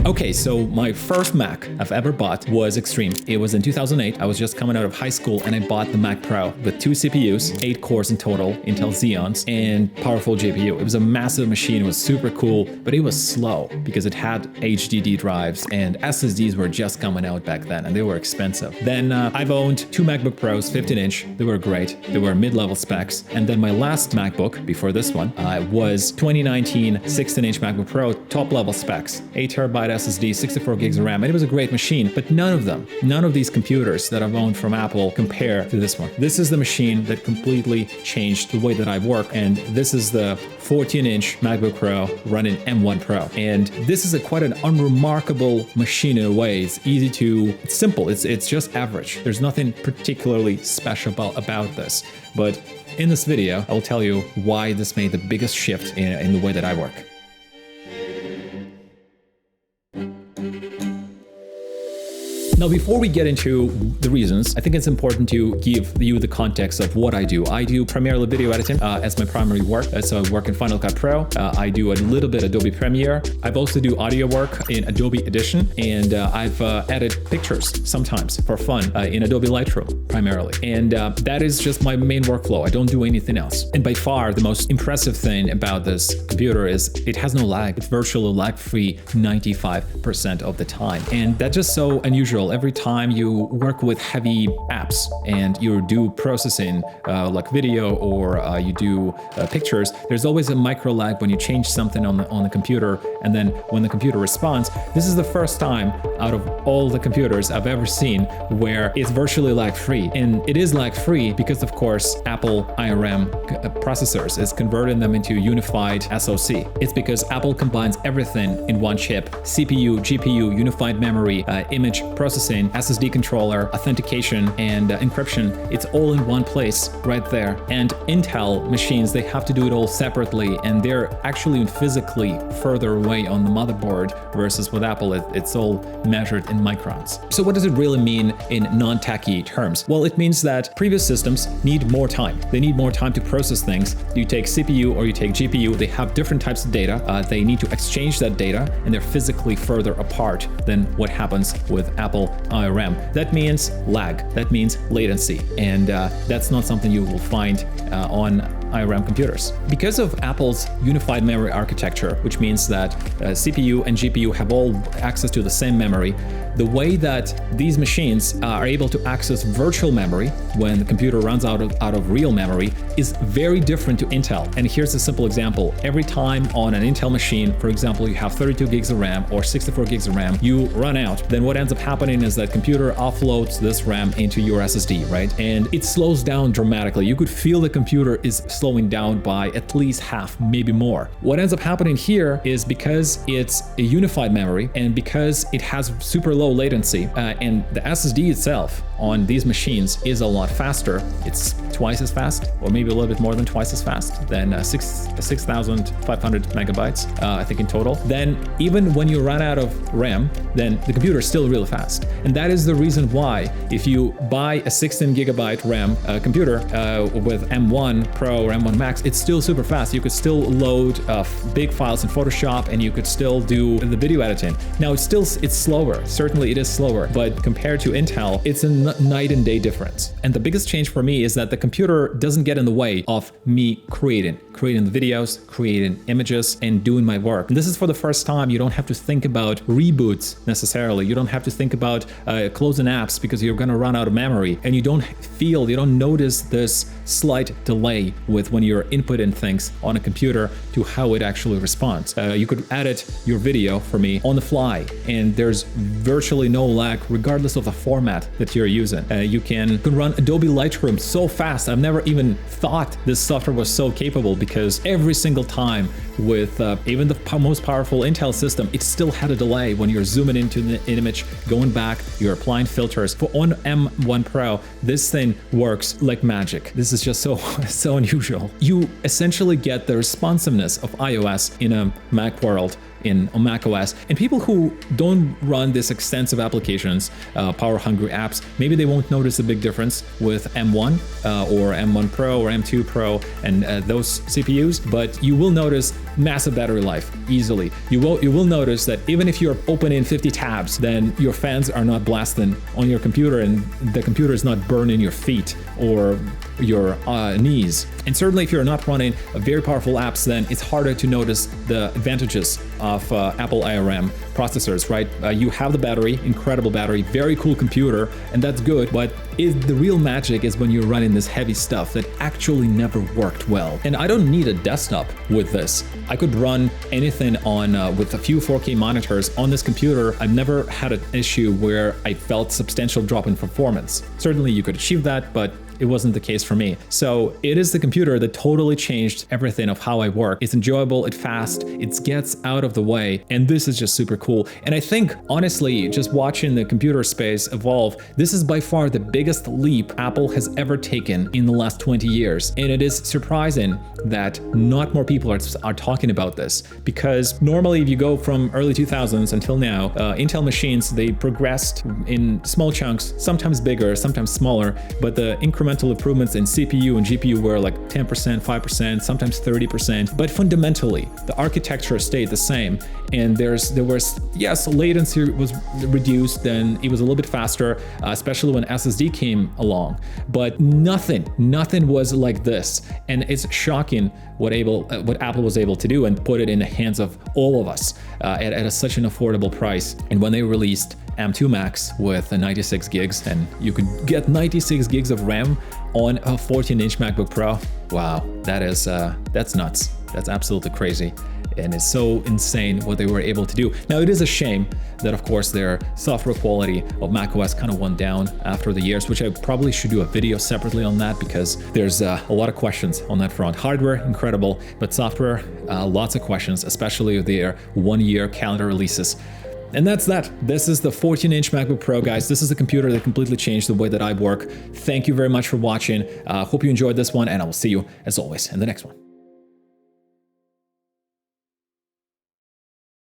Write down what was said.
Okay, so my first Mac I've ever bought was Extreme. It was in 2008. I was just coming out of high school and I bought the Mac Pro with 2 CPUs, 8 cores in total, Intel Xeons, and powerful GPU. It was a massive machine. It was super cool, but it was slow because it had HDD drives and SSDs were just coming out back then and they were expensive. Then I've owned 2 MacBook Pros, 15-inch. They were great. They were mid-level specs. And then my last MacBook before this one was 2019 16-inch MacBook Pro, top-level specs, 8 terabyte SSD, 64 gigs of RAM, and it was a great machine, but none of these computers that I've owned from Apple compare to this one. This is the machine that completely changed the way that I work, and this is the 14-inch MacBook Pro running M1 Pro. And this is quite an unremarkable machine in a way. It's simple, it's just average. There's nothing particularly special about this, but in this video, I'll tell you why this made the biggest shift in the way that I work. Now, before we get into the reasons, I think it's important to give you the context of what I do. I do primarily video editing as my primary work. So I work in Final Cut Pro. I do a little bit Adobe Premiere. I've also do audio work in Adobe Audition, and I've edited pictures sometimes for fun in Adobe Lightroom primarily. And that is just my main workflow. I don't do anything else. And by far, the most impressive thing about this computer is it has no lag. It's virtually lag-free 95% of the time. And that's just so unusual. Every time you work with heavy apps and you do processing like video or you do pictures, there's always a micro lag when you change something on the computer, and then when the computer responds. This is the first time out of all the computers I've ever seen where it's virtually lag-free. And it is lag-free because, of course, Apple IRM processors is converting them into unified SoC. It's because Apple combines everything in one chip: CPU, GPU, unified memory, image processing, SSD controller, authentication, and encryption. It's all in one place right there. And Intel machines, they have to do it all separately, and they're actually physically further away on the motherboard versus with Apple, it's all measured in microns. So what does it really mean in non-techy terms? Well, it means that previous systems need more time. They need more time to process things. You take CPU or you take GPU, they have different types of data. They need to exchange that data, and they're physically further apart than what happens with Apple IRM. That means lag, that means latency, and that's not something you will find on IRM computers. Because of Apple's unified memory architecture, which means that CPU and GPU have all access to the same memory, the way that these machines are able to access virtual memory when the computer runs out of real memory is very different to Intel. And here's a simple example. Every time on an Intel machine, for example, you have 32 gigs of RAM or 64 gigs of RAM, you run out, then what ends up happening is that computer offloads this RAM into your SSD, right? And it slows down dramatically. You could feel the computer is slowing down by at least half, maybe more. What ends up happening here is because it's a unified memory and because it has super low latency and the SSD itself on these machines is a lot faster. It's twice as fast, or maybe a little bit more than twice as fast than 6,500 megabytes, I think in total. Then even when you run out of RAM, then the computer is still really fast. And that is the reason why if you buy a 16 gigabyte RAM computer with M1 Pro or M1 Max, it's still super fast. You could still load big files in Photoshop and you could still do the video editing. Now it's slower. Certainly it is slower, but compared to Intel, it's a night and day difference. And the biggest change for me is that the computer doesn't get in the way of me creating the videos, creating images, and doing my work. And this is for the first time. You don't have to think about reboots necessarily. You don't have to think about closing apps because you're going to run out of memory, and you don't notice this slight delay with when you're inputting things on a computer to how it actually responds. You could edit your video for me on the fly, and there's virtually no lag regardless of the format that you're using. You can run Adobe Lightroom so fast. I've never even thought this software was so capable, because every single time with even the most powerful Intel system, it still had a delay when you're zooming into the image, going back, you're applying filters. For on M1 Pro, this thing works like magic. This is just so unusual. You essentially get the responsiveness of iOS in a Mac world in macOS. And people who don't run this extensive applications, power-hungry apps, maybe they won't notice a big difference with M1 or M1 Pro or M2 Pro and those CPUs, but you will notice massive battery life, easily. You will notice that even if you're opening 50 tabs, then your fans are not blasting on your computer and the computer is not burning your feet or your knees. And certainly if you're not running very powerful apps, then it's harder to notice the advantages of Apple IRM processors, right? You have the battery, incredible battery, very cool computer, and that's good, but the real magic is when you're running this heavy stuff that actually never worked well. And I don't need a desktop with this. I could run anything on with a few 4K monitors on this computer. I've never had an issue where I felt substantial drop in performance. Certainly you could achieve that, but it wasn't the case for me. So it is the computer that totally changed everything of how I work. It's enjoyable, it's fast, it gets out of the way, and this is just super cool. And I think, honestly, just watching the computer space evolve, this is by far the biggest leap Apple has ever taken in the last 20 years. And it is surprising that not more people are talking about this, because normally if you go from early 2000s until now, Intel machines, they progressed in small chunks, sometimes bigger, sometimes smaller, but the incremental improvements in CPU and GPU were like 10%, 5%, sometimes 30%, but fundamentally the architecture stayed the same. And there was, yes, latency was reduced, then it was a little bit faster, especially when SSD came along, but nothing was like this. And it's shocking what Apple was able to do and put it in the hands of all of us at such an affordable price. And when they released M2 Max with 96 gigs, and you could get 96 gigs of RAM on a 14-inch MacBook Pro. Wow, that's nuts. That's absolutely crazy. And it's so insane what they were able to do. Now, it is a shame that, of course, their software quality of macOS kind of went down after the years, which I probably should do a video separately on that, because there's a lot of questions on that front. Hardware, incredible, but software, lots of questions, especially with their one-year calendar releases. And that's that. This is the 14-inch MacBook Pro, guys. This is a computer that completely changed the way that I work. Thank you very much for watching. Hope you enjoyed this one, and I will see you, as always, in the next one.